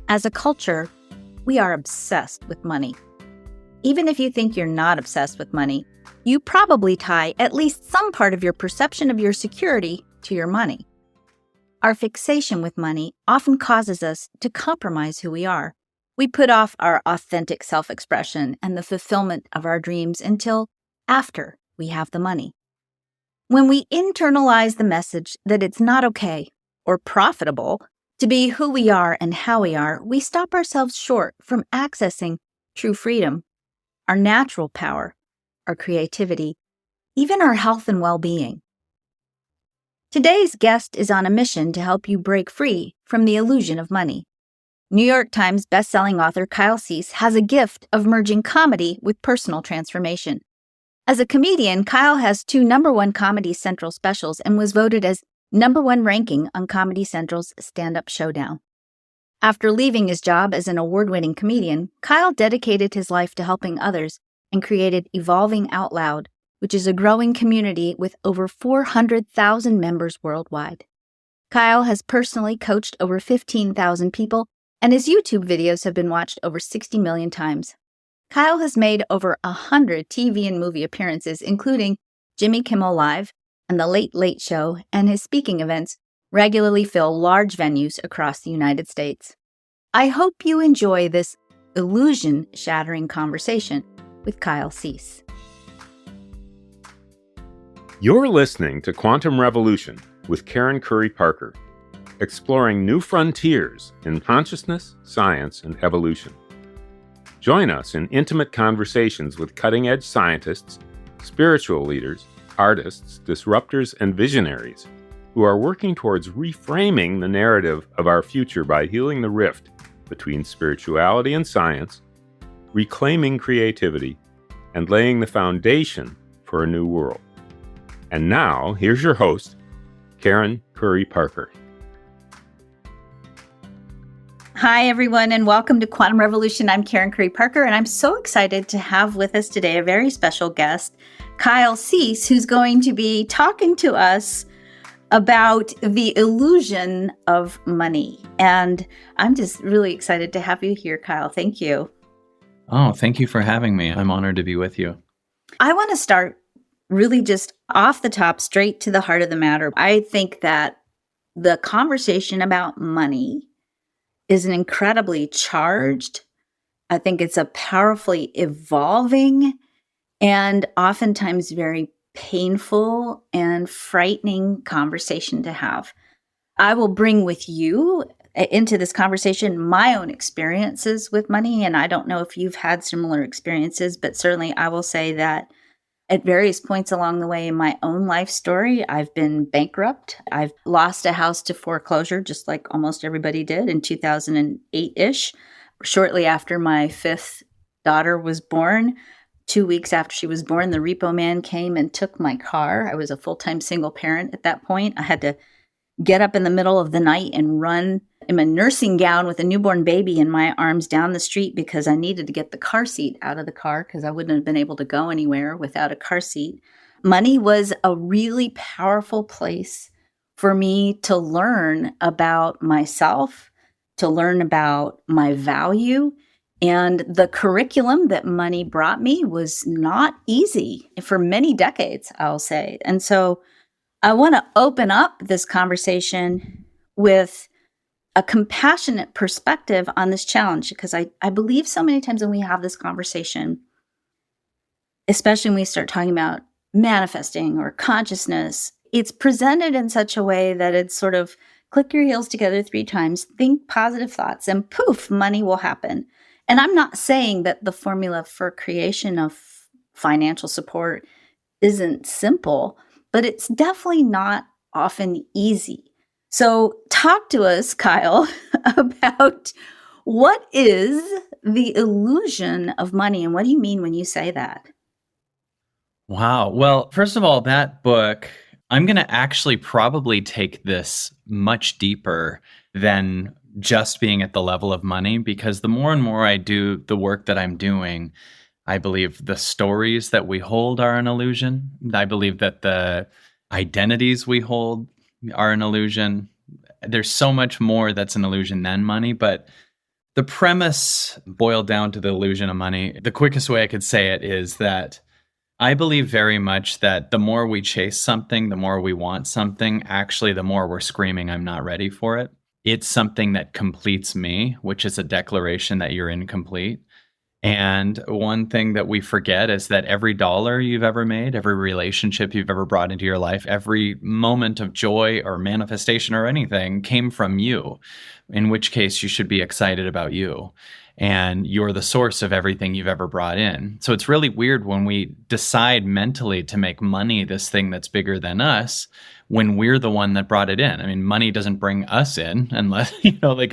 As a culture, we are obsessed with money. Even if you think you're not obsessed with money, you probably tie at least some part of your perception of your security to your money. Our fixation with money often causes us to compromise who we are. We put off our authentic self-expression and the fulfillment of our dreams until after we have the money. When we internalize the message that it's not okay or profitable to be who we are and how we are, we stop ourselves short from accessing true freedom, our natural power, our creativity, even our health and well-being. Today's guest is on a mission to help you break free from the illusion of money. New York Times bestselling author Kyle Cease has a gift of merging comedy with personal transformation. As a comedian, Kyle has 2 #1 Comedy Central specials and was voted as #1 ranking on Comedy Central's Stand-Up Showdown. After leaving his job as an award-winning comedian, Kyle dedicated his life to helping others and created Evolving Out Loud, which is a growing community with over 400,000 members worldwide. Kyle has personally coached over 15,000 people, and his YouTube videos have been watched over 60 million times. Kyle has made over 100 TV and movie appearances, including Jimmy Kimmel Live and The Late Late Show, and his speaking events regularly fill large venues across the United States. I hope you enjoy this illusion-shattering conversation with Kyle Cease. You're listening to Quantum Revolution with Karen Curry Parker, exploring new frontiers in consciousness, science, and evolution. Join us in intimate conversations with cutting-edge scientists, spiritual leaders, artists, disruptors, and visionaries who are working towards reframing the narrative of our future by healing the rift between spirituality and science, reclaiming creativity, and laying the foundation for a new world. And now, here's your host, Karen Curry Parker. Hi, everyone, and welcome to Quantum Revolution. I'm Karen Curry Parker, and I'm so excited to have with us today a very special guest, Kyle Cease, who's going to be talking to us about the illusion of money. And I'm just really excited to have you here, Kyle. Thank you. Oh, thank you for having me. I'm honored to be with you. I want to start really just off the top, straight to the heart of the matter. I think that the conversation about money is an incredibly charged, I think it's a powerfully evolving and oftentimes very painful and frightening conversation to have. I will bring with you into this conversation my own experiences with money, and I don't know if you've had similar experiences, but certainly I will say that at various points along the way in my own life story, I've been bankrupt. I've lost a house to foreclosure, just like almost everybody did in 2008-ish. Shortly after my 5th daughter was born, 2 weeks after she was born, the repo man came and took my car. I was a full-time single parent at that point. I had to get up in the middle of the night and run in a nursing gown with a newborn baby in my arms down the street because I needed to get the car seat out of the car because I wouldn't have been able to go anywhere without a car seat. Money was a really powerful place for me to learn about myself, to learn about my value. And the curriculum that money brought me was not easy for many decades, I'll say. And so I want to open up this conversation with a compassionate perspective on this challenge, because I believe so many times when we have this conversation, especially when we start talking about manifesting or consciousness, it's presented in such a way that it's sort of click your heels together 3 times, think positive thoughts, and poof, money will happen. And I'm not saying that the formula for creation of financial support isn't simple, but it's definitely not often easy. So talk to us, Kyle, about what is the illusion of money, and what do you mean when you say that? Wow. Well, first of all, that book, I'm going to actually probably take this much deeper than just being at the level of money, because the more and more I do the work that I'm doing, I believe the stories that we hold are an illusion. I believe that the identities we hold are an illusion. There's so much more that's an illusion than money, but The premise boiled down to the illusion of money. The quickest way I could say it is that I believe very much that the more we chase something, the more we want something, actually, the more we're screaming, I'm not ready for it. It's something that completes me, which is a declaration that you're incomplete. And one thing that we forget is that every dollar you've ever made, every relationship you've ever brought into your life, every moment of joy or manifestation or anything came from you, in which case you should be excited about you. And you're the source of everything you've ever brought in. So it's really weird when we decide mentally to make money this thing that's bigger than us when we're the one that brought it in. I mean, money doesn't bring us in unless, like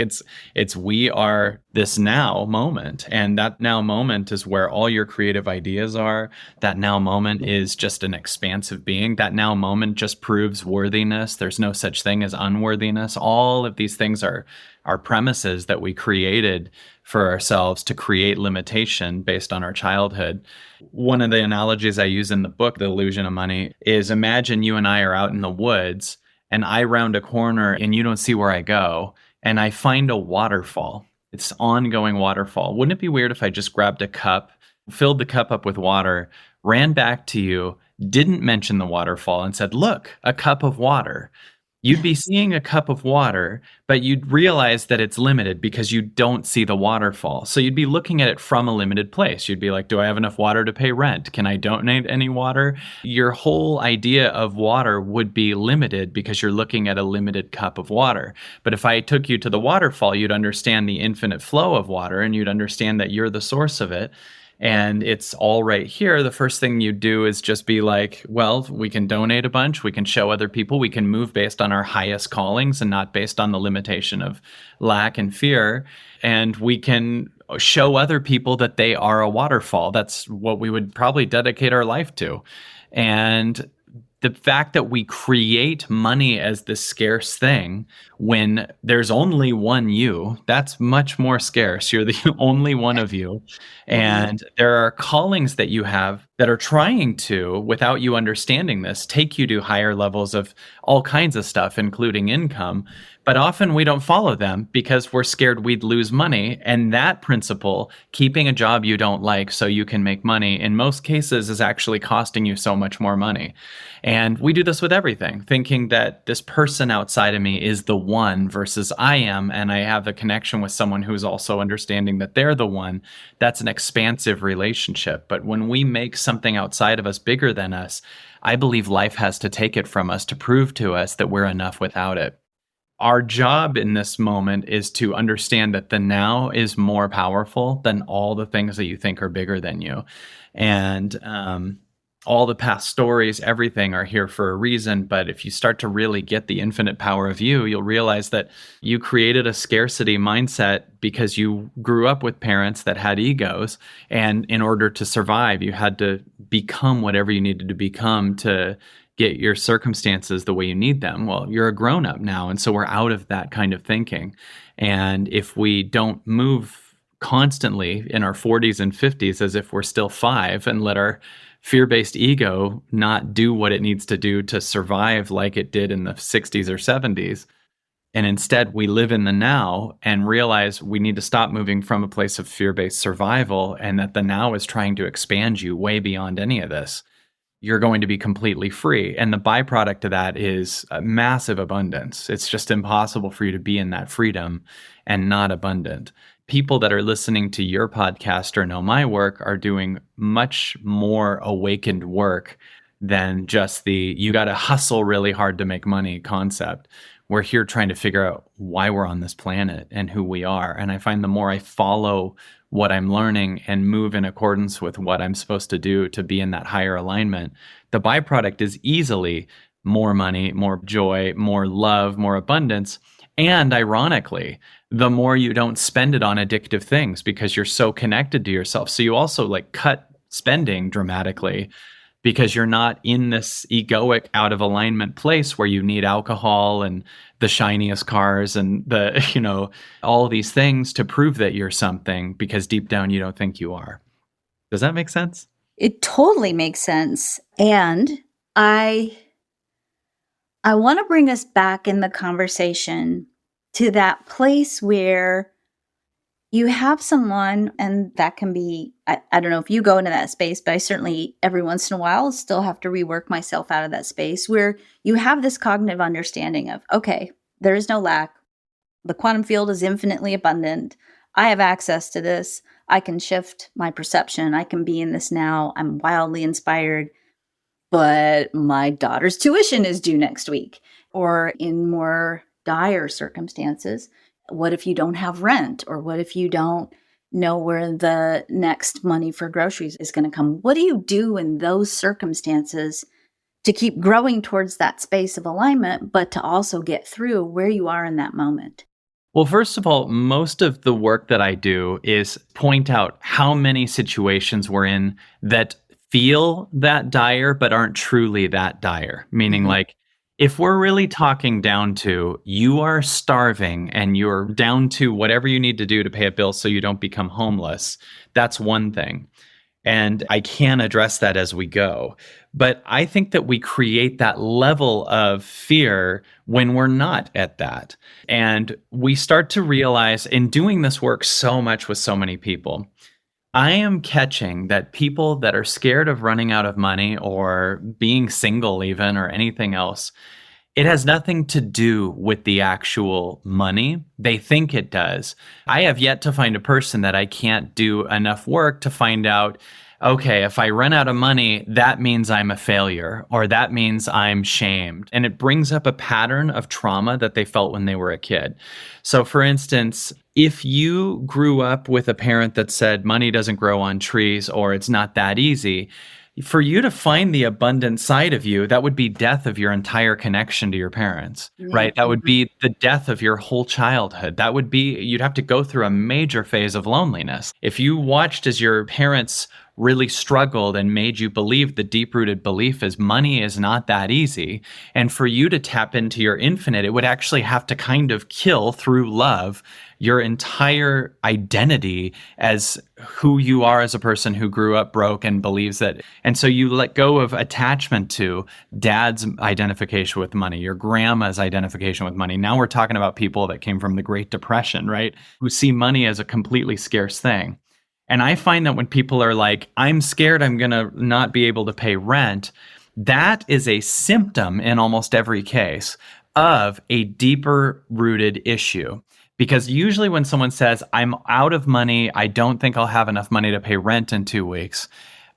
it's we are this now moment. And that now moment is where all your creative ideas are. That now moment is just an expansive being. That now moment just proves worthiness. There's no such thing as unworthiness. All of these things are premises that we created for ourselves to create limitation based on our childhood. One of the analogies I use in the book, The Illusion of Money, is imagine you and I are out in the woods and I round a corner and you don't see where I go and I find a waterfall. It's ongoing waterfall. Wouldn't it be weird if I just grabbed a cup, filled the cup up with water, ran back to you, didn't mention the waterfall and said, look, a cup of water? You'd be seeing a cup of water, but you'd realize that it's limited because you don't see the waterfall. So you'd be looking at it from a limited place. You'd be like, do I have enough water to pay rent? Can I donate any water? Your whole idea of water would be limited because you're looking at a limited cup of water. But if I took you to the waterfall, you'd understand the infinite flow of water and you'd understand that you're the source of it. And it's all right here. The first thing you do is just be like, well, we can donate a bunch. We can show other people. We can move based on our highest callings and not based on the limitation of lack and fear. And we can show other people that they are a waterfall. That's what we would probably dedicate our life to. And the fact that we create money as this scarce thing when there's only one you, that's much more scarce. You're the only one of you. And there are callings that you have that are trying to, without you understanding this, take you to higher levels of all kinds of stuff, including income. But often we don't follow them because we're scared we'd lose money. And that principle, keeping a job you don't like so you can make money, in most cases is actually costing you so much more money. And we do this with everything, thinking that this person outside of me is the one versus I am, and I have a connection with someone who's also understanding that they're the one. That's an expansive relationship. But when we make something outside of us bigger than us, I believe life has to take it from us to prove to us that we're enough without it. Our job in this moment is to understand that the now is more powerful than all the things that you think are bigger than you. And all the past stories, everything are here for a reason. But if you start to really get the infinite power of you, you'll realize that you created a scarcity mindset because you grew up with parents that had egos. And in order to survive, you had to become whatever you needed to become to get your circumstances the way you need them. Well, you're a grown up now. And so we're out of that kind of thinking. And if we don't move constantly in our 40s and 50s as if we're still 5 and let our fear-based ego not do what it needs to do to survive like it did in the 60s or 70s, and instead we live in the now and realize we need to stop moving from a place of fear-based survival and that the now is trying to expand you way beyond any of this, you're going to be completely free. And the byproduct of that is a massive abundance. It's just impossible for you to be in that freedom and not abundant. People that are listening to your podcast or know my work are doing much more awakened work than just the you got to hustle really hard to make money concept. We're here trying to figure out why we're on this planet and who we are. And I find the more I follow what I'm learning and move in accordance with what I'm supposed to do to be in that higher alignment, the byproduct is easily more money, more joy, more love, more abundance. And ironically, the more you don't spend it on addictive things because you're so connected to yourself. So you also like cut spending dramatically because you're not in this egoic out of alignment place where you need alcohol and the shiniest cars and the, all these things to prove that you're something because deep down you don't think you are. Does that make sense? It totally makes sense. And I want to bring us back in the conversation to that place where you have someone, and that can be, I don't know if you go into that space, but I certainly every once in a while still have to rework myself out of that space where you have this cognitive understanding of, okay, there is no lack. The quantum field is infinitely abundant. I have access to this. I can shift my perception. I can be in this now. I'm wildly inspired, but my daughter's tuition is due next week. Or in more dire circumstances, what if you don't have rent? Or what if you don't know where the next money for groceries is going to come? What do you do in those circumstances to keep growing towards that space of alignment, but to also get through where you are in that moment? Well, first of all, most of the work that I do is point out how many situations we're in that feel that dire, but aren't truly that dire. Meaning, like, if we're really talking down to you are starving and you're down to whatever you need to do to pay a bill so you don't become homeless, that's one thing. And I can address that as we go. But I think that we create that level of fear when we're not at that. And we start to realize in doing this work so much with so many people, I am catching that people that are scared of running out of money or being single even or anything else, it has nothing to do with the actual money. They think it does. I have yet to find a person that I can't do enough work to find out, okay, if I run out of money, that means I'm a failure or that means I'm shamed. And it brings up a pattern of trauma that they felt when they were a kid. So for instance, if you grew up with a parent that said money doesn't grow on trees or it's not that easy, for you to find the abundant side of you, that would be death of your entire connection to your parents, right? That would be the death of your whole childhood. That would be, you'd have to go through a major phase of loneliness. If you watched as your parents really struggled and made you believe the deep-rooted belief is money is not that easy, and for you to tap into your infinite, it would actually have to kind of kill through love your entire identity as who you are as a person who grew up broke and believes that. And so you let go of attachment to dad's identification with money, your grandma's identification with money. Now we're talking about people that came from the Great Depression, right? Who see money as a completely scarce thing. And I find that when people are like, I'm scared I'm going to not be able to pay rent, that is a symptom in almost every case of a deeper rooted issue. Because usually when someone says, I'm out of money, I don't think I'll have enough money to pay rent in 2 weeks,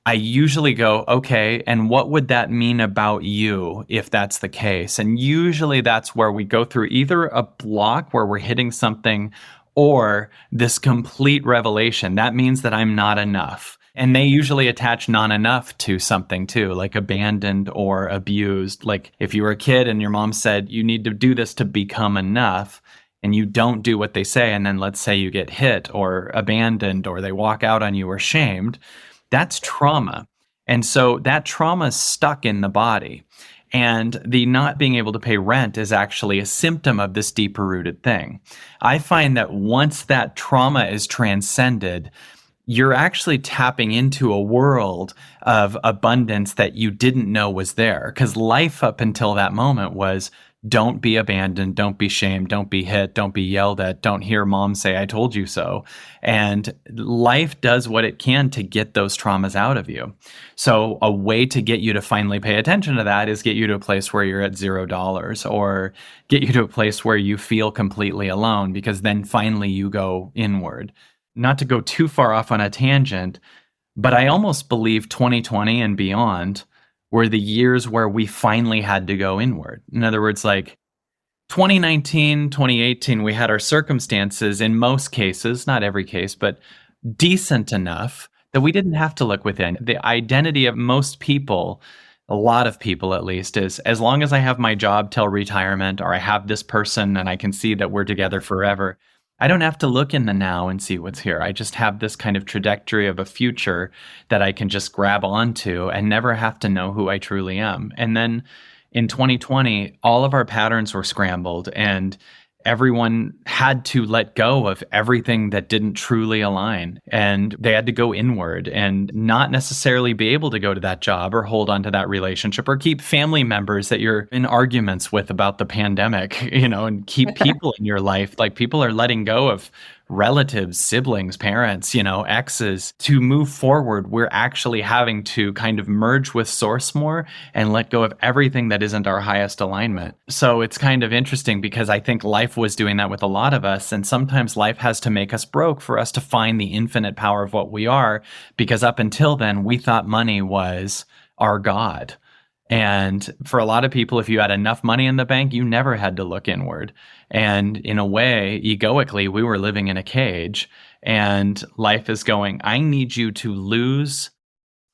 I usually go, okay, and what would that mean about you if that's the case? And usually that's where we go through either a block where we're hitting something or this complete revelation. That means that I'm not enough. And they usually attach not enough to something too, like abandoned or abused. Like if you were a kid and your mom said, you need to do this to become enough, and you don't do what they say, and then let's say you get hit or abandoned or they walk out on you or shamed, that's trauma. And so that trauma is stuck in the body. And the not being able to pay rent is actually a symptom of this deeper rooted thing. I find that once that trauma is transcended, you're actually tapping into a world of abundance that you didn't know was there. Because life up until that moment was, don't be abandoned, don't be shamed, don't be hit, don't be yelled at, don't hear mom say, I told you so. And life does what it can to get those traumas out of you. So a way to get you to finally pay attention to that is get you to a place where you're at $0 or get you to a place where you feel completely alone, because then finally you go inward. Not to go too far off on a tangent, but I almost believe 2020 and beyond were the years where we finally had to go inward. In other words, like 2019, 2018, we had our circumstances in most cases, not every case, but decent enough that we didn't have to look within. The identity of most people, a lot of people at least, is as long as I have my job till retirement or I have this person and I can see that we're together forever, I don't have to look in the now and see what's here. I just have this kind of trajectory of a future that I can just grab onto and never have to know who I truly am. And then in 2020, all of our patterns were scrambled and everyone had to let go of everything that didn't truly align. And they had to go inward and not necessarily be able to go to that job or hold on to that relationship or keep family members that you're in arguments with about the pandemic, and keep people in your life. Like people are letting go of relatives, siblings, parents, exes. To move forward, we're actually having to kind of merge with source more and let go of everything that isn't our highest alignment. So it's kind of interesting because I think life was doing that with a lot of us. And sometimes life has to make us broke for us to find the infinite power of what we are, because up until then, we thought money was our God. And for a lot of people, if you had enough money in the bank, you never had to look inward. And in a way, egoically, we were living in a cage, and life is going, I need you to lose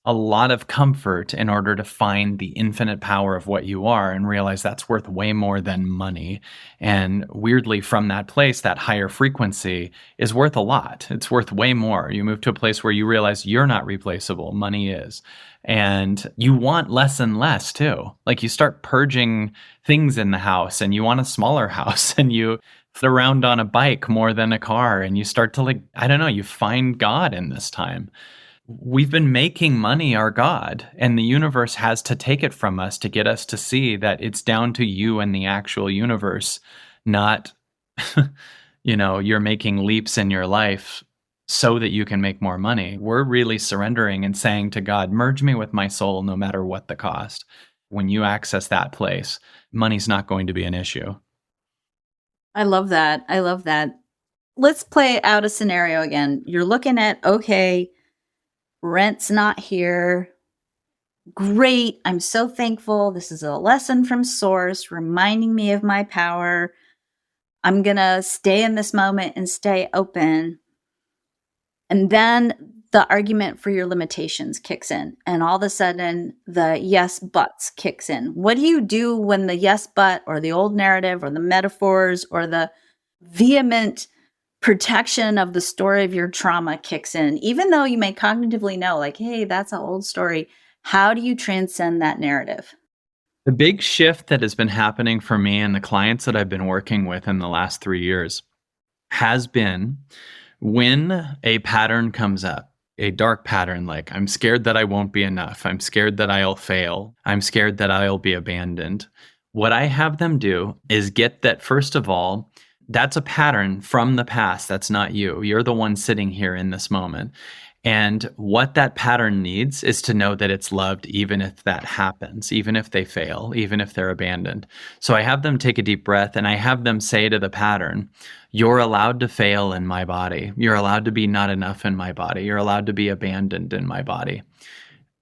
a lot of comfort in order to find the infinite power of what you are and realize that's worth way more than money. And weirdly, from that place, that higher frequency is worth a lot. It's worth way more. You move to a place where you realize you're not replaceable. Money is. And you want less and less too. Like you start purging things in the house and you want a smaller house and you fit around on a bike more than a car. And you start to you find God in this time. We've been making money our God, and the universe has to take it from us to get us to see that it's down to you and the actual universe, not, you're making leaps in your life so that you can make more money. We're really surrendering and saying to God, merge me with my soul no matter what the cost. When you access that place, money's not going to be an issue. I love that. Let's play out a scenario again. You're looking at, okay, rent's not here. Great. I'm so thankful. This is a lesson from source, reminding me of my power. I'm going to stay in this moment and stay open. And then the argument for your limitations kicks in. And all of a sudden, the yes, buts kicks in. What do you do when the yes, but, or the old narrative, or the metaphors, or the vehement protection of the story of your trauma kicks in, even though you may cognitively know, like, hey, that's an old story. How do you transcend that narrative? The big shift that has been happening for me and the clients that I've been working with in the last 3 years has been when a pattern comes up, a dark pattern, like I'm scared that I won't be enough. I'm scared that I'll fail. I'm scared that I'll be abandoned. What I have them do is get that, first of all, that's a pattern from the past. That's not you. You're the one sitting here in this moment. And what that pattern needs is to know that it's loved, even if that happens, even if they fail, even if they're abandoned. So I have them take a deep breath and I have them say to the pattern, you're allowed to fail in my body. You're allowed to be not enough in my body. You're allowed to be abandoned in my body.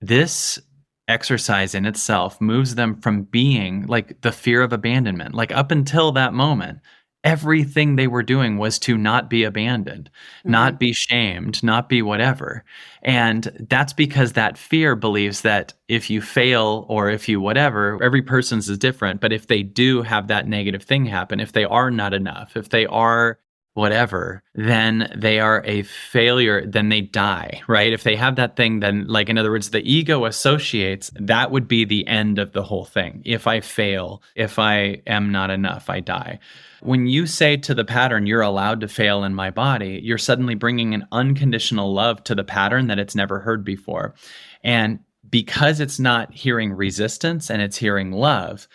This exercise in itself moves them from being like the fear of abandonment. Like up until that moment, everything they were doing was to not be abandoned, not be shamed, not be whatever. And that's because that fear believes that if you fail or if you whatever, every person's is different. But if they do have that negative thing happen, if they are not enough, if they are whatever, then they are a failure, then they die, right? If they have that thing, then like, in other words, the ego associates that would be the end of the whole thing. If I fail, if I am not enough, I die. When you say to the pattern, you're allowed to fail in my body, you're suddenly bringing an unconditional love to the pattern that it's never heard before. And because it's not hearing resistance and it's hearing love,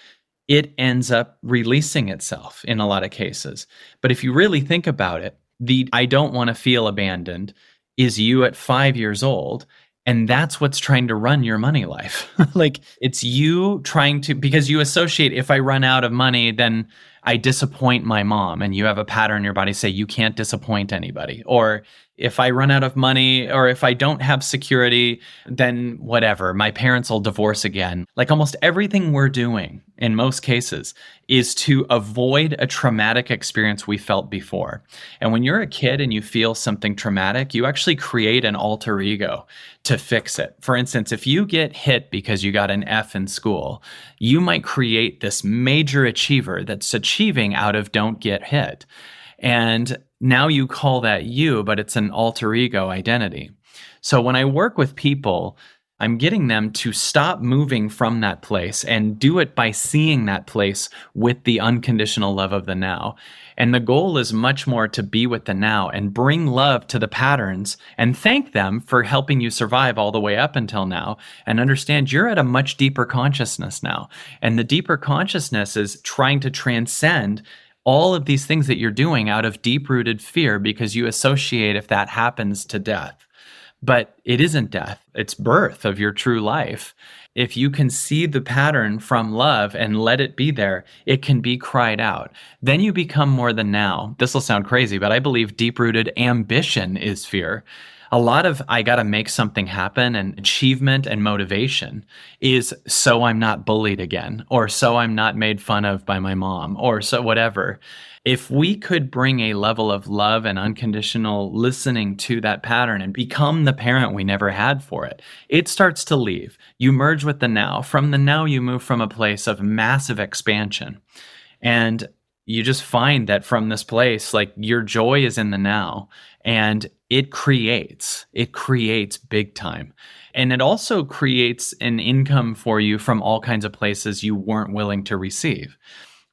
it ends up releasing itself in a lot of cases. But if you really think about it, the I don't want to feel abandoned is you at 5 years old. And that's what's trying to run your money life. Like it's you trying to, because you associate, if I run out of money, then I disappoint my mom. And you have a pattern in your body say you can't disappoint anybody. Or if I run out of money or if I don't have security, then whatever, my parents will divorce again. Like almost everything we're doing in most cases is to avoid a traumatic experience we felt before. And when you're a kid and you feel something traumatic, you actually create an alter ego to fix it. For instance, if you get hit because you got an F in school, you might create this major achiever that's achieving out of don't get hit. And now you call that you, but it's an alter ego identity. So when I work with people, I'm getting them to stop moving from that place and do it by seeing that place with the unconditional love of the now. And the goal is much more to be with the now and bring love to the patterns and thank them for helping you survive all the way up until now and understand you're at a much deeper consciousness now. And the deeper consciousness is trying to transcend all of these things that you're doing out of deep-rooted fear because you associate if that happens to death. But it isn't death, it's birth of your true life. If you can see the pattern from love and let it be there, it can be cried out. Then you become more than now. This will sound crazy, but I believe deep-rooted ambition is fear. A lot of I got to make something happen and achievement and motivation is so I'm not bullied again, or so I'm not made fun of by my mom, or so whatever. If we could bring a level of love and unconditional listening to that pattern and become the parent we never had for it, it starts to leave. You merge with the now. From the now, you move from a place of massive expansion. And you just find that from this place, like your joy is in the now, and it creates big time. And it also creates an income for you from all kinds of places you weren't willing to receive.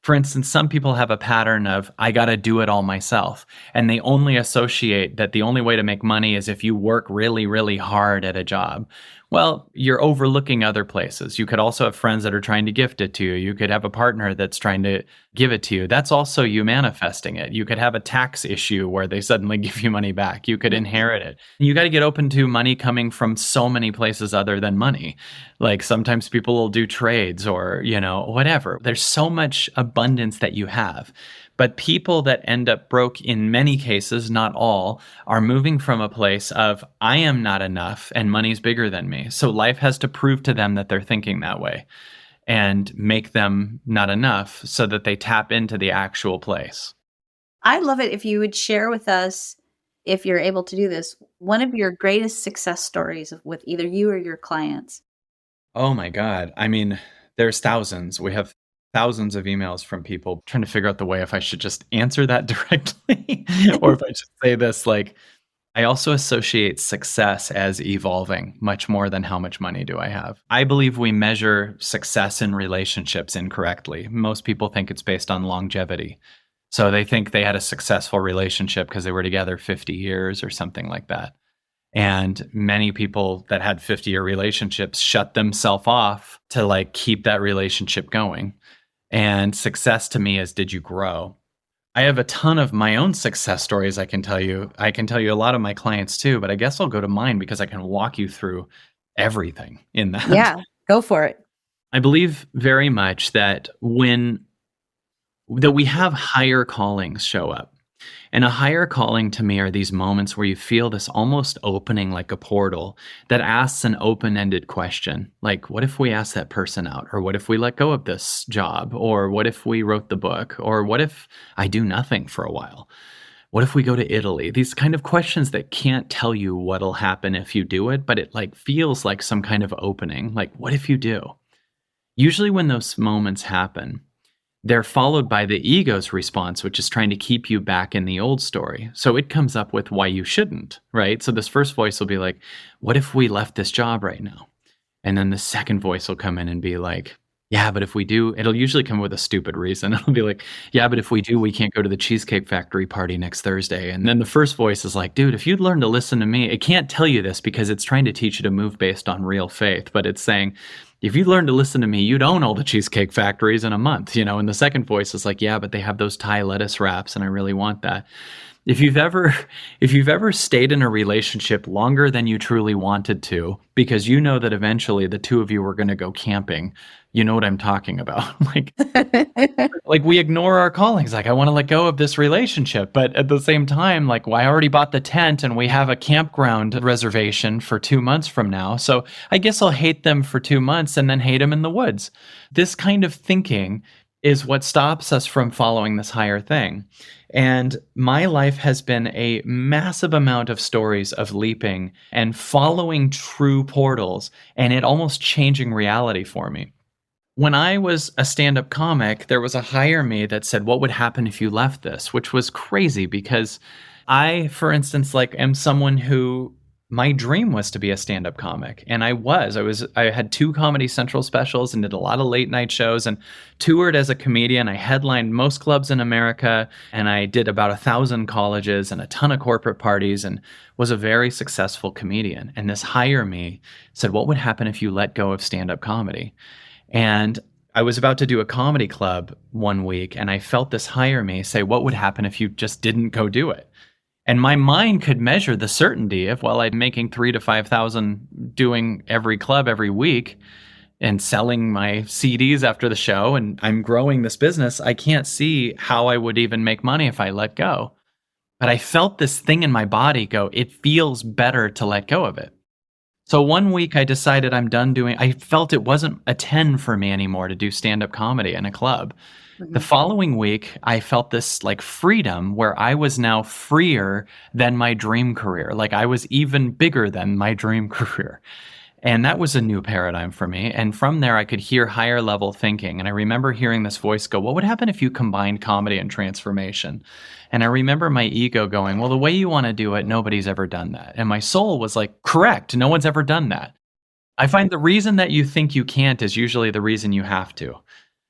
For instance, some people have a pattern of, I got to do it all myself. And they only associate that the only way to make money is if you work really, really hard at a job. Well, you're overlooking other places. You could also have friends that are trying to gift it to you. You could have a partner that's trying to give it to you. That's also you manifesting it. You could have a tax issue where they suddenly give you money back. You could inherit it. You got to get open to money coming from so many places other than money. Like sometimes people will do trades or, whatever. There's so much abundance that you have. But people that end up broke in many cases, not all, are moving from a place of, I am not enough and money's bigger than me. So life has to prove to them that they're thinking that way and make them not enough so that they tap into the actual place. I'd love it if you would share with us, if you're able to do this, one of your greatest success stories with either you or your clients. Oh my God. I mean, there's thousands. We have thousands of emails from people trying to figure out the way if I should just answer that directly or if I should say this. Like, I also associate success as evolving much more than how much money do I have. I believe we measure success in relationships incorrectly. Most people think it's based on longevity. So they think they had a successful relationship because they were together 50 years or something like that. And many people that had 50-year relationships shut themselves off to keep that relationship going. And success to me is, did you grow? I have a ton of my own success stories I can tell you. I can tell you a lot of my clients too, but I guess I'll go to mine because I can walk you through everything in that. Yeah, go for it. I believe very much that we have higher callings show up. And a higher calling to me are these moments where you feel this almost opening like a portal that asks an open-ended question. Like, what if we ask that person out? Or what if we let go of this job? Or what if we wrote the book? Or what if I do nothing for a while? What if we go to Italy? These kind of questions that can't tell you what'll happen if you do it, but it feels like some kind of opening. Like, what if you do? Usually when those moments happen, they're followed by the ego's response, which is trying to keep you back in the old story. So it comes up with why you shouldn't, right? So this first voice will be like, what if we left this job right now? And then the second voice will come in and be like, yeah, but if we do, it'll usually come with a stupid reason. It'll be like, yeah, but if we do, we can't go to the Cheesecake Factory party next Thursday. And then the first voice is like, dude, if you'd learn to listen to me, it can't tell you this because it's trying to teach you to move based on real faith. But it's saying, if you learn to listen to me, you'd own all the Cheesecake Factories in a month, And the second voice is like, yeah, but they have those Thai lettuce wraps and I really want that. If you've ever stayed in a relationship longer than you truly wanted to, because you know that eventually the two of you were going to go camping, you know what I'm talking about. Like we ignore our callings. Like, I want to let go of this relationship. But at the same time, I already bought the tent and we have a campground reservation for 2 months from now. So I guess I'll hate them for 2 months and then hate them in the woods. This kind of thinking is what stops us from following this higher thing. And my life has been a massive amount of stories of leaping and following true portals and it almost changing reality for me. When I was a stand-up comic, there was a higher me that said, what would happen if you left this? Which was crazy because I, for instance, am someone who my dream was to be a stand-up comic. And I had 2 Comedy Central specials and did a lot of late night shows and toured as a comedian. I headlined most clubs in America and I did about 1,000 colleges and a ton of corporate parties and was a very successful comedian. And this higher me said, what would happen if you let go of stand-up comedy? And I was about to do a comedy club one week, and I felt this higher me say, what would happen if you just didn't go do it? And my mind could measure the certainty of, well, I'm making 3,000 to 5,000 doing every club every week and selling my CDs after the show, and I'm growing this business. I can't see how I would even make money if I let go. But I felt this thing in my body go, it feels better to let go of it. So one week I decided I'm done doing, I felt it wasn't a 10 for me anymore to do stand-up comedy in a club. Mhm. The following week, I felt this like freedom where I was now freer than my dream career. Like I was even bigger than my dream career. And that was a new paradigm for me. And from there, I could hear higher level thinking. And I remember hearing this voice go, what would happen if you combined comedy and transformation? And I remember my ego going, well, the way you want to do it, nobody's ever done that. And my soul was like, correct, no one's ever done that. I find the reason that you think you can't is usually the reason you have to.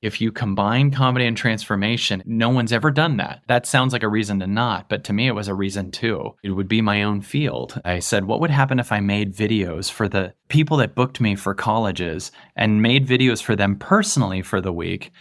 If you combine comedy and transformation, no one's ever done that. That sounds like a reason to not, but to me, it was a reason to. It would be my own field. I said, what would happen if I made videos for the people that booked me for colleges and made videos for them personally for the week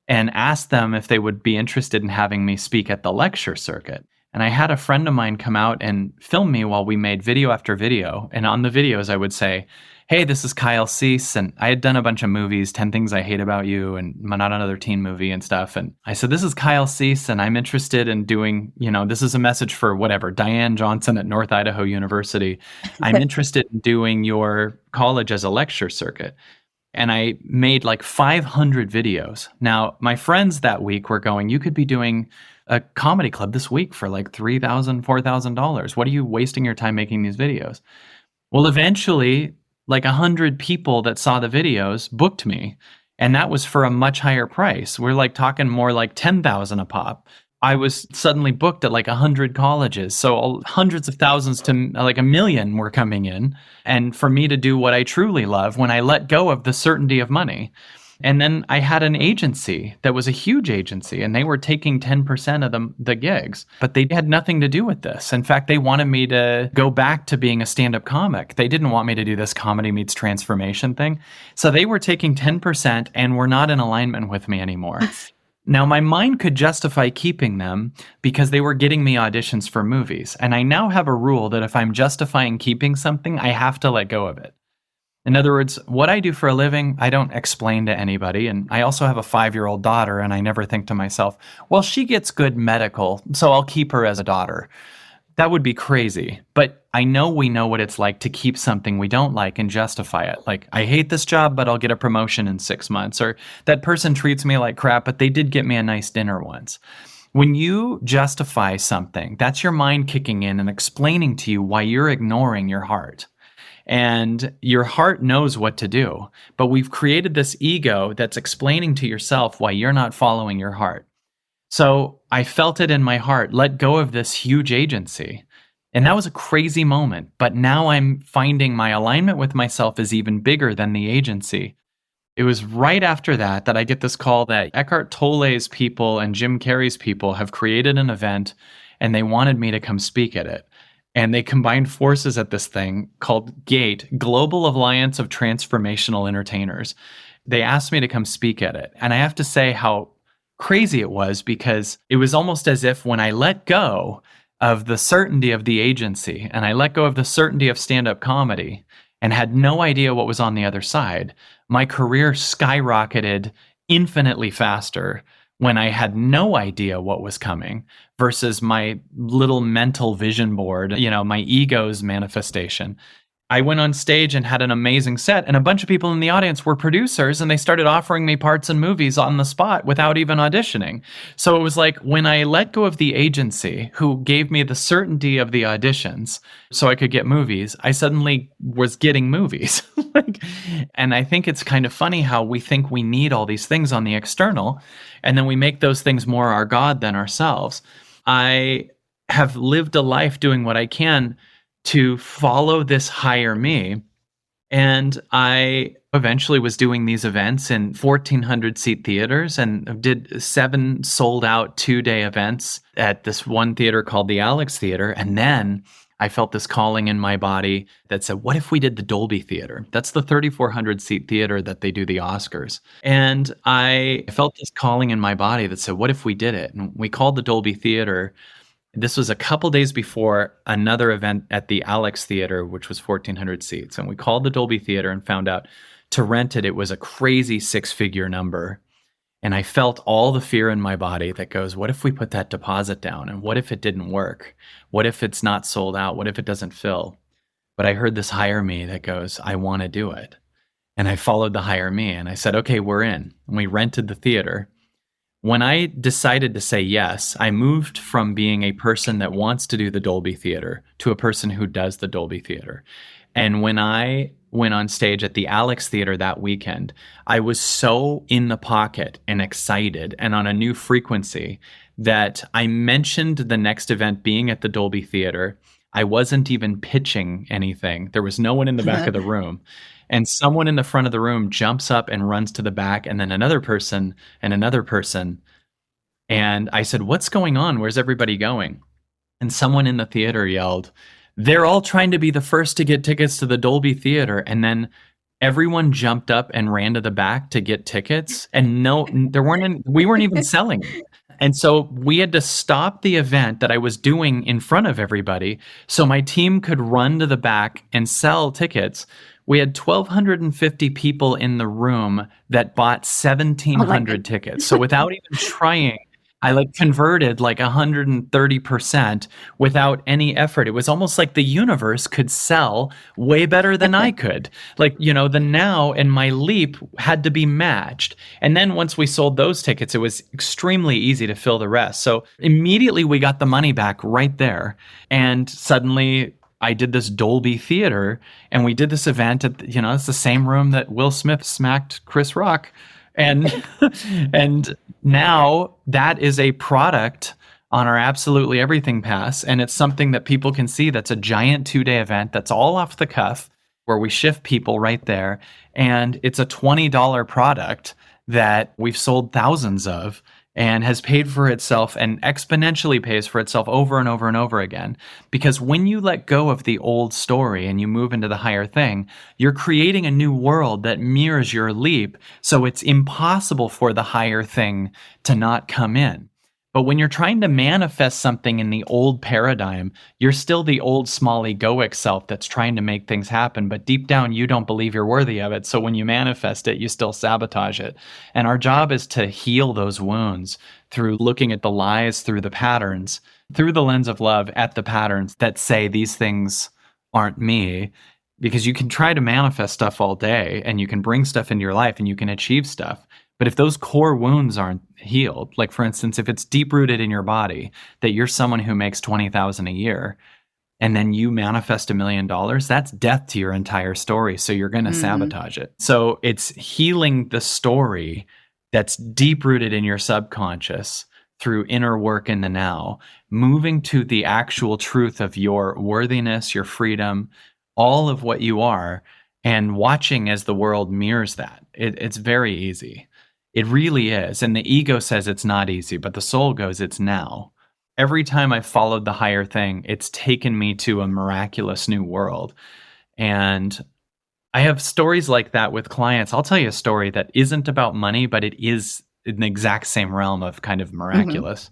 and asked them if they would be interested in having me speak at the lecture circuit? And I had a friend of mine come out and film me while we made video after video. And on the videos, I would say, hey, this is Kyle Cease, and I had done a bunch of movies, 10 Things I Hate About You, and Not Another Teen Movie and stuff. And I said, this is Kyle Cease, and I'm interested in doing, this is a message for whatever, Diane Johnson at North Idaho University. I'm interested in doing your college as a lecture circuit. And I made like 500 videos. Now, my friends that week were going, you could be doing a comedy club this week for like $3,000, $4,000. What are you wasting your time making these videos? Well, eventually, like 100 people that saw the videos booked me, and that was for a much higher price. We're like talking more like 10,000 a pop. I was suddenly booked at like 100 colleges. So hundreds of thousands to like 1 million were coming in. And for me to do what I truly love when I let go of the certainty of money. And then I had an agency that was a huge agency, and they were taking 10% of the gigs, but they had nothing to do with this. In fact, they wanted me to go back to being a stand-up comic. They didn't want me to do this comedy meets transformation thing. So they were taking 10% and were not in alignment with me anymore. Now, my mind could justify keeping them because they were getting me auditions for movies. And I now have a rule that if I'm justifying keeping something, I have to let go of it. In other words, what I do for a living, I don't explain to anybody. And I also have a 5-year-old daughter, and I never think to myself, well, she gets good medical, so I'll keep her as a daughter. That would be crazy. But I know we know what it's like to keep something we don't like and justify it. Like, I hate this job, but I'll get a promotion in 6 months. Or that person treats me like crap, but they did get me a nice dinner once. When you justify something, that's your mind kicking in and explaining to you why you're ignoring your heart. And your heart knows what to do, but we've created this ego that's explaining to yourself why you're not following your heart. So I felt it in my heart, let go of this huge agency. And that was a crazy moment, but now I'm finding my alignment with myself is even bigger than the agency. It was right after that I get this call that Eckhart Tolle's people and Jim Carrey's people have created an event, and they wanted me to come speak at it. And they combined forces at this thing called GATE, Global Alliance of Transformational Entertainers. They asked me to come speak at it. And I have to say how crazy it was, because it was almost as if when I let go of the certainty of the agency and I let go of the certainty of stand-up comedy and had no idea what was on the other side, my career skyrocketed infinitely faster when I had no idea what was coming versus my little mental vision board, my ego's manifestation. I went on stage and had an amazing set, and a bunch of people in the audience were producers, and they started offering me parts in movies on the spot without even auditioning. So it was like when I let go of the agency who gave me the certainty of the auditions so I could get movies, I suddenly was getting movies. And I think it's kind of funny how we think we need all these things on the external, and then we make those things more our God than ourselves. I have lived a life doing what I can to follow this higher me. And I eventually was doing these events in 1,400 seat theaters and did 7 sold out 2-day events at this one theater called the Alex Theater. And then I felt this calling in my body that said, what if we did the Dolby Theater? That's the 3,400 seat theater that they do the Oscars. And I felt this calling in my body that said, what if we did it? And we called the Dolby Theater. This was a couple days before another event at the Alex Theater, which was 1,400 seats. And we called the Dolby Theater and found out to rent it, it was a crazy 6-figure number. And I felt all the fear in my body that goes, what if we put that deposit down? And what if it didn't work? What if it's not sold out? What if it doesn't fill? But I heard this higher me that goes, I want to do it. And I followed the higher me and I said, okay, we're in. And we rented the theater. When I decided to say yes, I moved from being a person that wants to do the Dolby Theater to a person who does the Dolby Theater. And when I went on stage at the Alex Theater that weekend, I was so in the pocket and excited and on a new frequency that I mentioned the next event being at the Dolby Theater. I wasn't even pitching anything. There was no one in the back of the room. And someone in the front of the room jumps up and runs to the back, and then another person and another person. And I said, what's going on? Where's everybody going? And someone in the theater yelled, they're all trying to be the first to get tickets to the Dolby Theater. And then everyone jumped up and ran to the back to get tickets. And no, we weren't even selling it. And so we had to stop the event that I was doing in front of everybody so my team could run to the back and sell tickets. We had 1,250 people in the room that bought 1,700 tickets. So without even trying, I converted 130% without any effort. It was almost like the universe could sell way better than I could. The now and my leap had to be matched. And then once we sold those tickets, it was extremely easy to fill the rest. So immediately we got the money back right there. And suddenly I did this Dolby Theater and we did this event at, it's the same room that Will Smith smacked Chris Rock. And and now that is a product on our Absolutely Everything Pass. And it's something that people can see. That's a giant 2-day event. That's all off the cuff where we shift people right there. And it's a $20 product that we've sold thousands of and has paid for itself and exponentially pays for itself over and over and over again. Because when you let go of the old story and you move into the higher thing, you're creating a new world that mirrors your leap. So it's impossible for the higher thing to not come in. But when you're trying to manifest something in the old paradigm, you're still the old small egoic self that's trying to make things happen. But deep down, you don't believe you're worthy of it. So when you manifest it, you still sabotage it. And our job is to heal those wounds through looking at the lies, through the patterns, through the lens of love at the patterns that say these things aren't me. Because you can try to manifest stuff all day and you can bring stuff into your life and you can achieve stuff. But if those core wounds aren't healed, like for instance, if it's deep rooted in your body that you're someone who makes $20,000 a year and then you manifest $1 million, that's death to your entire story. So you're going to sabotage it. So it's healing the story that's deep rooted in your subconscious through inner work in the now, moving to the actual truth of your worthiness, your freedom, all of what you are, and watching as the world mirrors that. It's very easy. It really is. And the ego says it's not easy, but the soul goes, it's now. Every time I followed the higher thing, it's taken me to a miraculous new world. And I have stories like that with clients. I'll tell you a story that isn't about money, but it is in the exact same realm of kind of miraculous.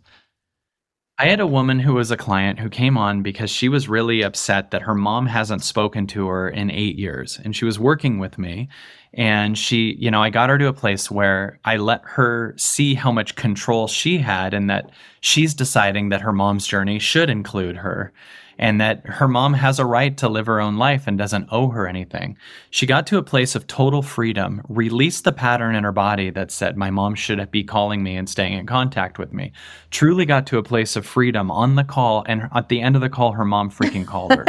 I had a woman who was a client who came on because she was really upset that her mom hasn't spoken to her in 8 years. And she was working with me. And she, I got her to a place where I let her see how much control she had and that she's deciding that her mom's journey should include her and that her mom has a right to live her own life and doesn't owe her anything. She got to a place of total freedom, released the pattern in her body that said my mom should be calling me and staying in contact with me, truly got to a place of freedom on the call. And at the end of the call, her mom freaking called her.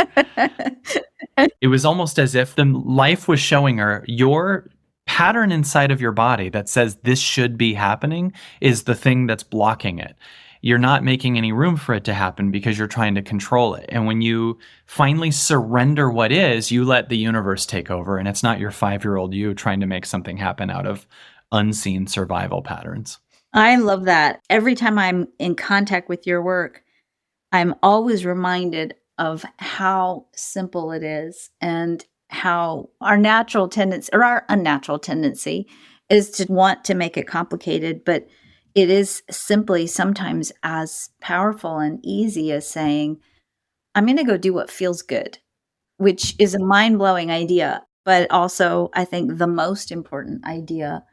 It was almost as if the life was showing her your pattern inside of your body that says this should be happening is the thing that's blocking it. You're not making any room for it to happen because you're trying to control it. And when you finally surrender what is, you let the universe take over. And it's not your 5-year-old you trying to make something happen out of unseen survival patterns. I love that. Every time I'm in contact with your work, I'm always reminded of how simple it is and how our natural tendency or our unnatural tendency is to want to make it complicated, but it is simply sometimes as powerful and easy as saying, I'm going to go do what feels good, which is a mind-blowing idea, but also I think the most important idea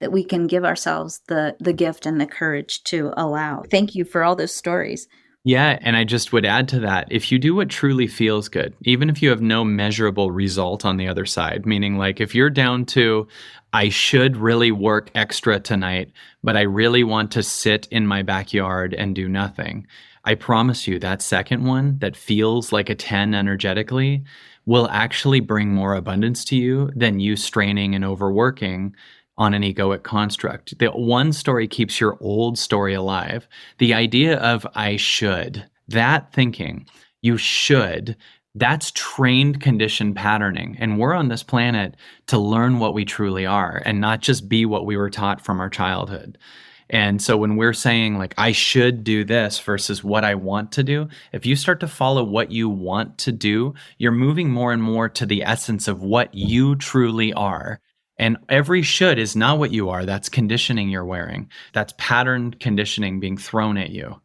that we can give ourselves the gift and the courage to allow. Thank you for all those stories. Yeah, and I just would add to that, if you do what truly feels good, even if you have no measurable result on the other side, meaning like if you're down to, I should really work extra tonight, but I really want to sit in my backyard and do nothing, I promise you that second one that feels like a 10 energetically will actually bring more abundance to you than you straining and overworking on an egoic construct. The one story keeps your old story alive. The idea of I should, that thinking, you should, that's trained conditioned patterning. And we're on this planet to learn what we truly are and not just be what we were taught from our childhood. And so when we're saying like, I should do this versus what I want to do, if you start to follow what you want to do, you're moving more and more to the essence of what you truly are. And every should is not what you are. That's conditioning you're wearing. That's patterned conditioning being thrown at you.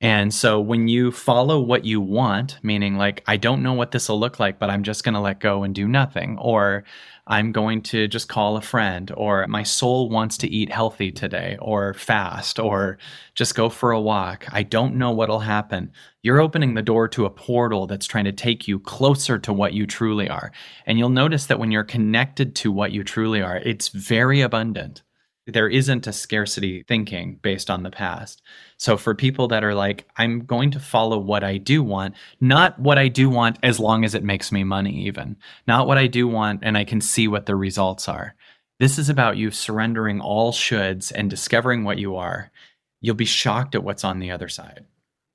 And so when you follow what you want, meaning like, I don't know what this will look like, but I'm just going to let go and do nothing, or I'm going to just call a friend, or my soul wants to eat healthy today, or fast, or just go for a walk. I don't know what'll happen. You're opening the door to a portal that's trying to take you closer to what you truly are. And you'll notice that when you're connected to what you truly are, it's very abundant. There isn't a scarcity thinking based on the past. So for people that are like, I'm going to follow what I do want, not what I do want as long as it makes me money even, not what I do want and I can see what the results are. This is about you surrendering all shoulds and discovering what you are. You'll be shocked at what's on the other side.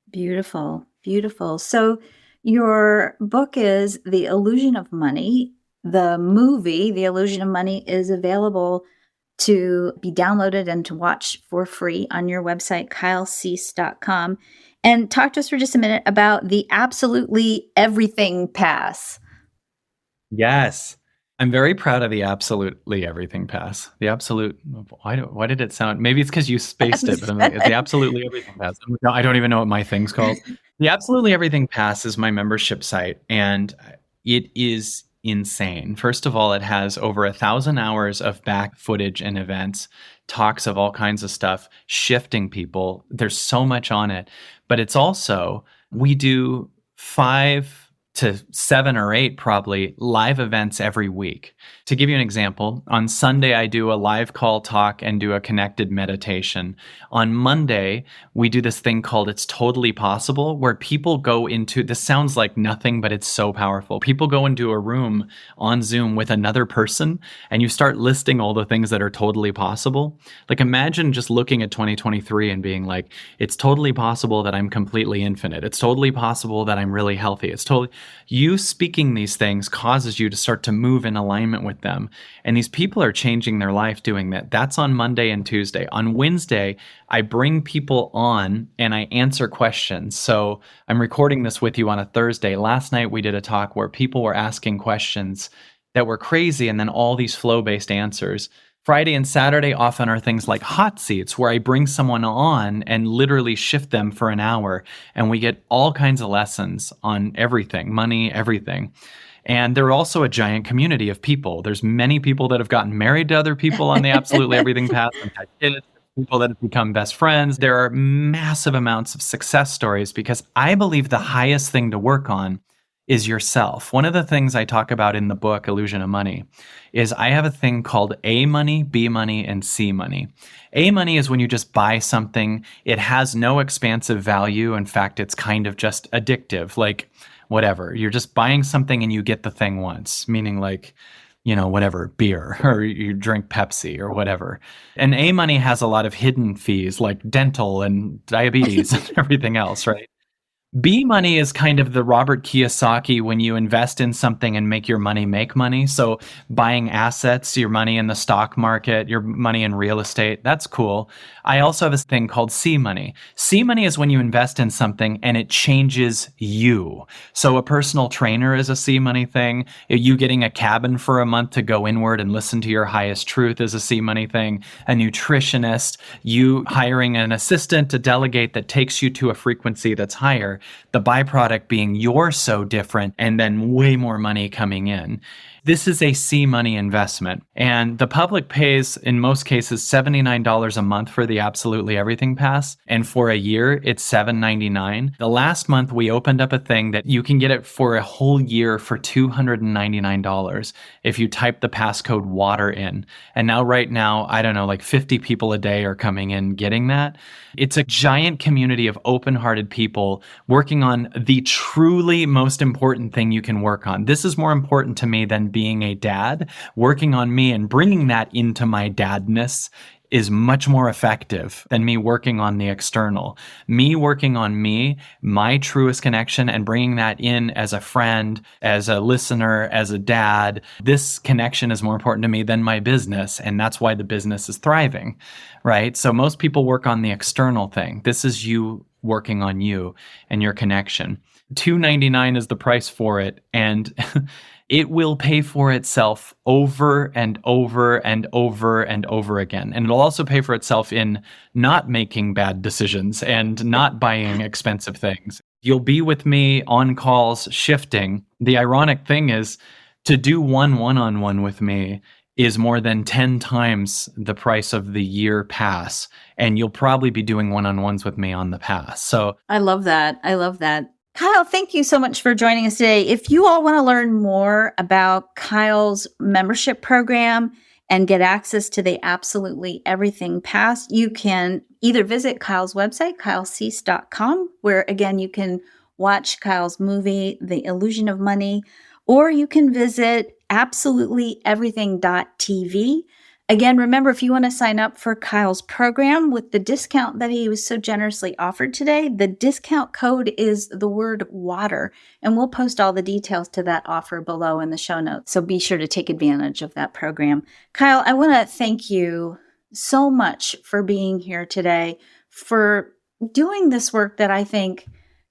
Beautiful, beautiful. So your book is The Illusion of Money. The movie, The Illusion of Money, is available to be downloaded and to watch for free on your website, kylecease.com. And talk to us for just a minute about the Absolutely Everything Pass. Yes. I'm very proud of the Absolutely Everything Pass. The absolute, why did it sound, maybe it's because you spaced it, but I'm like, the Absolutely Everything Pass. No, I don't even know what my thing's called. The Absolutely Everything Pass is my membership site, and it is insane. First of all, it has over 1,000 hours of back footage and events, talks of all kinds of stuff, shifting people. There's so much on it. But it's also, we do 5 to 7 or 8 probably live events every week. To give you an example, on Sunday, I do a live call talk and do a connected meditation. On Monday, we do this thing called It's Totally Possible, where people go into, this sounds like nothing, but it's so powerful. People go into a room on Zoom with another person, and you start listing all the things that are totally possible. Like imagine just looking at 2023 and being like, it's totally possible that I'm completely infinite. It's totally possible that I'm really healthy. It's totally, you speaking these things causes you to start to move in alignment with them. And these people are changing their life doing that. That's on Monday and Tuesday. On Wednesday, I bring people on and I answer questions. So I'm recording this with you on a Thursday. Last night, we did a talk where people were asking questions that were crazy and then all these flow-based answers. Friday and Saturday often are things like hot seats, where I bring someone on and literally shift them for an hour. And we get all kinds of lessons on everything, money, everything. And they're also a giant community of people. There's many people that have gotten married to other people on the Absolutely Everything Path and had kids, people that have become best friends. There are massive amounts of success stories because I believe the highest thing to work on is yourself. One of the things I talk about in the book, Illusion of Money, is I have a thing called A money, B money, and C money. A money is when you just buy something. It has no expansive value. In fact, it's kind of just addictive, like whatever. You're just buying something and you get the thing once, meaning like, you know, whatever, beer, or you drink Pepsi or whatever. And A money has a lot of hidden fees like dental and diabetes and everything else, right? B money is kind of the Robert Kiyosaki when you invest in something and make your money make money. So buying assets, your money in the stock market, your money in real estate, that's cool. I also have this thing called C money. C money is when you invest in something and it changes you. So a personal trainer is a C money thing. You getting a cabin for a month to go inward and listen to your highest truth is a C money thing. A nutritionist, you hiring an assistant to delegate that takes you to a frequency that's higher. The byproduct being you're so different and then way more money coming in. This is a C money investment. And the public pays, in most cases, $79 a month for the Absolutely Everything Pass. And for a year, it's $7.99. The last month, we opened up a thing that you can get it for a whole year for $299 if you type the passcode WATER in. And now, right now, I don't know, like 50 people a day are coming in getting that. It's a giant community of open-hearted people working on the truly most important thing you can work on. This is more important to me than being a dad. Working on me and bringing that into my dadness is much more effective than me working on the external. Me working on me, my truest connection, and bringing that in as a friend, as a listener, as a dad. This connection is more important to me than my business, and that's why the business is thriving, right? So most people work on the external thing. This is you working on you and your connection. $299 is the price for it, and it will pay for itself over and over and over and over again. And it'll also pay for itself in not making bad decisions and not buying expensive things. You'll be with me on calls shifting. The ironic thing is to do one-on-one with me is more than 10 times the price of the year pass. And you'll probably be doing one-on-ones with me on the pass. So I love that. I love that. Kyle, thank you so much for joining us today. If you all want to learn more about Kyle's membership program and get access to the Absolutely Everything Pass, you can either visit Kyle's website, kylecease.com, where again, you can watch Kyle's movie, The Illusion of Money, or you can visit absolutelyeverything.tv. Again, remember, if you want to sign up for Kyle's program with the discount that he was so generously offered today, the discount code is the word WATER, and we'll post all the details to that offer below in the show notes. So be sure to take advantage of that program. Kyle, I want to thank you so much for being here today, for doing this work that I think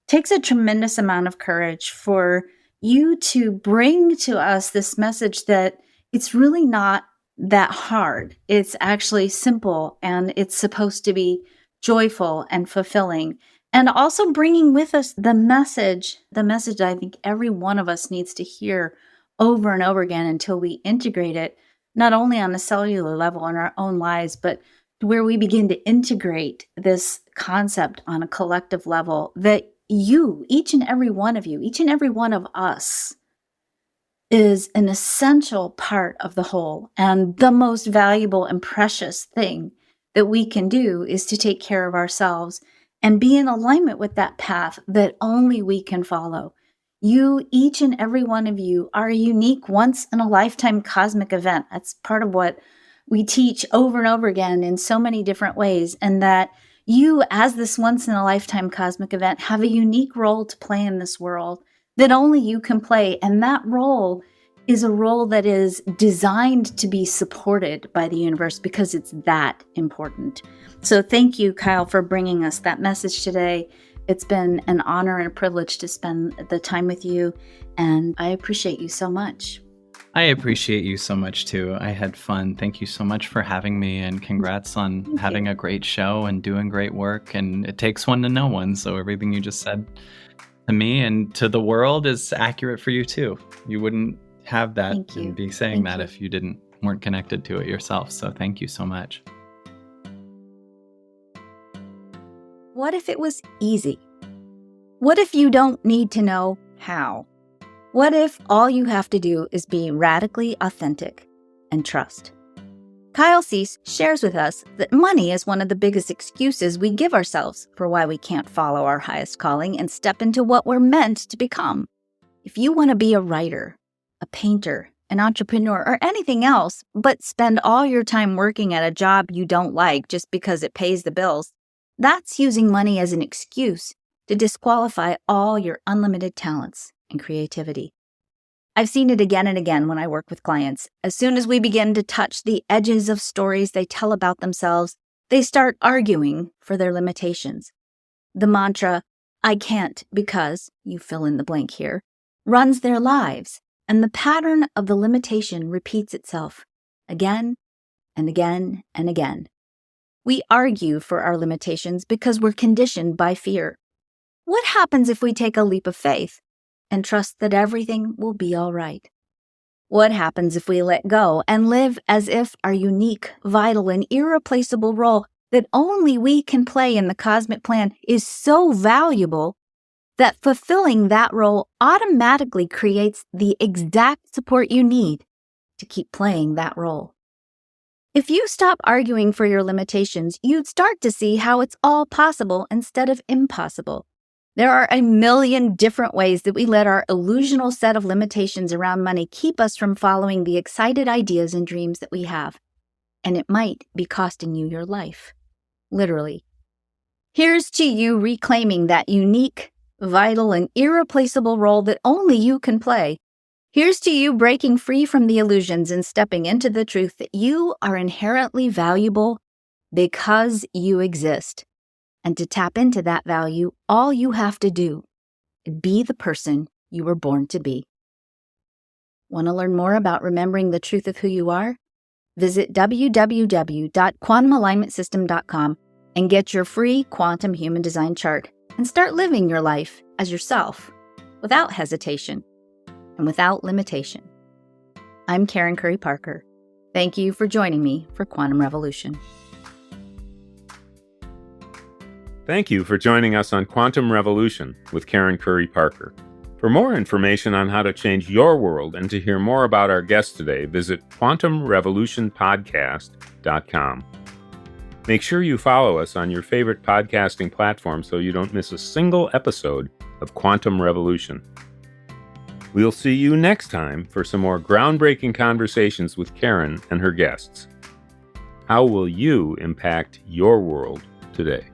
takes a tremendous amount of courage for you to bring to us this message that it's really not that hard. It's actually simple, and it's supposed to be joyful and fulfilling. And also bringing with us the message that I think every one of us needs to hear over and over again until we integrate it, not only on a cellular level in our own lives, but where we begin to integrate this concept on a collective level that you, each and every one of you, each and every one of us, is an essential part of the whole. And the most valuable and precious thing that we can do is to take care of ourselves and be in alignment with that path that only we can follow. You, each and every one of you, are a unique once in a lifetime cosmic event. That's part of what we teach over and over again in so many different ways. And that you, as this once in a lifetime cosmic event, have a unique role to play in this world that only you can play. And that role is a role that is designed to be supported by the universe because it's that important. So thank you, Kyle, for bringing us that message today. It's been an honor and a privilege to spend the time with you, and I appreciate you so much. I appreciate you so much too. I had fun. Thank you so much for having me, and congrats on having a great show and doing great work. And it takes one to know one. So everything you just said to me and to the world is accurate for you too. You wouldn't have that and be saying that if you weren't connected to it yourself. So thank you so much. What if it was easy? What if you don't need to know how? What if all you have to do is be radically authentic and trust? Kyle Cease shares with us that money is one of the biggest excuses we give ourselves for why we can't follow our highest calling and step into what we're meant to become. If you want to be a writer, a painter, an entrepreneur, or anything else, but spend all your time working at a job you don't like just because it pays the bills, that's using money as an excuse to disqualify all your unlimited talents and creativity. I've seen it again and again when I work with clients. As soon as we begin to touch the edges of stories they tell about themselves, they start arguing for their limitations. The mantra, "I can't because," you fill in the blank here, runs their lives, and the pattern of the limitation repeats itself again and again and again. We argue for our limitations because we're conditioned by fear. What happens if we take a leap of faith and trust that everything will be all right? What happens if we let go and live as if our unique, vital, and irreplaceable role that only we can play in the cosmic plan is so valuable that fulfilling that role automatically creates the exact support you need to keep playing that role? If you stop arguing for your limitations, you'd start to see how it's all possible instead of impossible. There are a million different ways that we let our illusional set of limitations around money keep us from following the excited ideas and dreams that we have. And it might be costing you your life. Literally. Here's to you reclaiming that unique, vital, and irreplaceable role that only you can play. Here's to you breaking free from the illusions and stepping into the truth that you are inherently valuable because you exist. And to tap into that value, all you have to do is be the person you were born to be. Want to learn more about remembering the truth of who you are? Visit www.quantumalignmentsystem.com and get your free quantum human design chart and start living your life as yourself without hesitation and without limitation. I'm Karen Curry Parker. Thank you for joining me for Quantum Revolution. Thank you for joining us on Quantum Revolution with Karen Curry Parker. For more information on how to change your world and to hear more about our guest today, visit quantumrevolutionpodcast.com. Make sure you follow us on your favorite podcasting platform so you don't miss a single episode of Quantum Revolution. We'll see you next time for some more groundbreaking conversations with Karen and her guests. How will you impact your world today?